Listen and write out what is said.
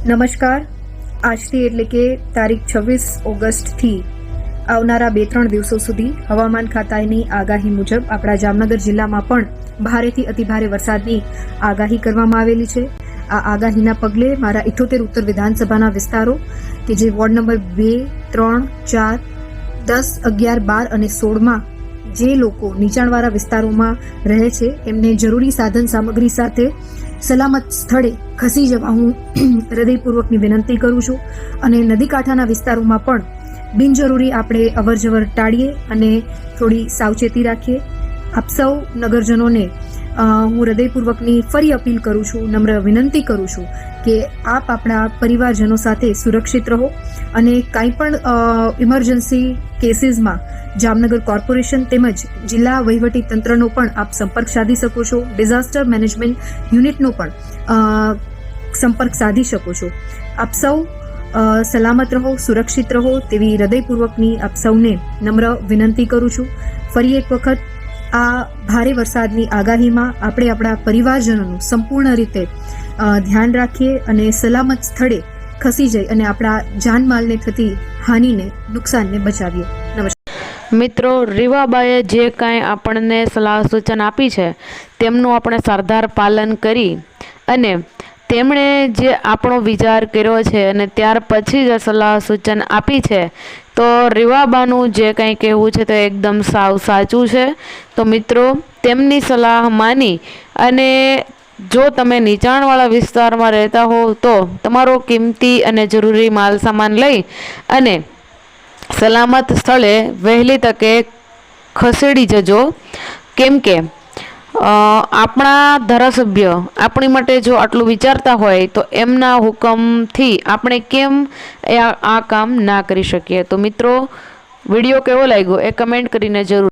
નમસ્કાર. આજથી એટલે કે તારીખ 26 ઓગસ્ટથી આવનારા 2-3 દિવસો સુધી હવામાન ખાતાની આગાહી મુજબ આપણા જામનગર જિલ્લામાં પણ ભારેથી અતિભારે વરસાદની આગાહી કરવામાં આવેલી છે. આ આગાહીના પગલે મારા 78 ઉત્તર વિધાનસભાના વિસ્તારો કે જે વોર્ડ નંબર 2, 3, 4, 10, 11, 12 અને 16માં જે લોકો નીચાણવાળા વિસ્તારોમાં રહે છે એમને જરૂરી સાધન સામગ્રી સાથે સલામત સ્થળે ખસી જવા હું હૃદયપૂર્વકની વિનંતી કરું છું. અને નદી કાંઠાના વિસ્તારોમાં પણ બિનજરૂરી આપણે અવરજવર ટાળીએ અને થોડી સાવચેતી રાખીએ. આપ સૌ નગરજનોને હું હૃદયપૂર્વકની ફરી અપીલ કરું છું, નમ્ર વિનંતી કરું છું કે આપ આપણા પરિવારજનો સાથે સુરક્ષિત રહો અને કાંઈ પણ ઇમરજન્સી કેસીસમાં જામનગર કોર્પોરેશન તેમજ જિલ્લા વહીવટી તંત્રનો પણ આપ સંપર્ક સાધી શકો છો. ડિઝાસ્ટર મેનેજમેન્ટ યુનિટનો પણ સંપર્ક સાધી શકો છો. આપ સૌ સલામત રહો, સુરક્ષિત રહો તેવી હૃદયપૂર્વકની આપ સૌને નમ્ર વિનંતી કરું છું. ફરી એક વખત આ ભારે વરસાદની આગાહીમાં આપણે આપણા પરિવારજનોનું સંપૂર્ણ રીતે ધ્યાન રાખીએ અને સલામત સ્થળે ખસી જઈ અને આપણા જાનમાલને થતી હાનિને, નુકસાનને બચાવીએ. નમસ્કાર મિત્રો, રીવાબાએ જે કાંઈ આપણને સલાહ સૂચન આપી છે તેમનું આપણે સરદાર પાલન કરી અને તેમણે જે આપણો વિચાર કર્યો છે અને ત્યાર પછી જે સલાહ સૂચન આપી છે તો રીવાબાનું જે કંઈ કહેવું છે તે એકદમ સાવ સાચું છે. તો મિત્રો, તેમની સલાહ માની અને જો તમે નીચાણવાળા વિસ્તારમાં રહેતા હો તો તમારો કિંમતી અને જરૂરી માલ સામાન લઈ અને સલામત સ્થળે વહેલી તકે ખસેડી જજો. કેમ કે આપણા ધારાસભ્ય આપણી માટે જો આટલું વિચારતા હોય તો એમના હુકમથી આપણે કેમ આ કામ ના કરી શકીએ. તો મિત્રો, વિડીયો કેવો લાગ્યો એ કમેન્ટ કરીને જરૂર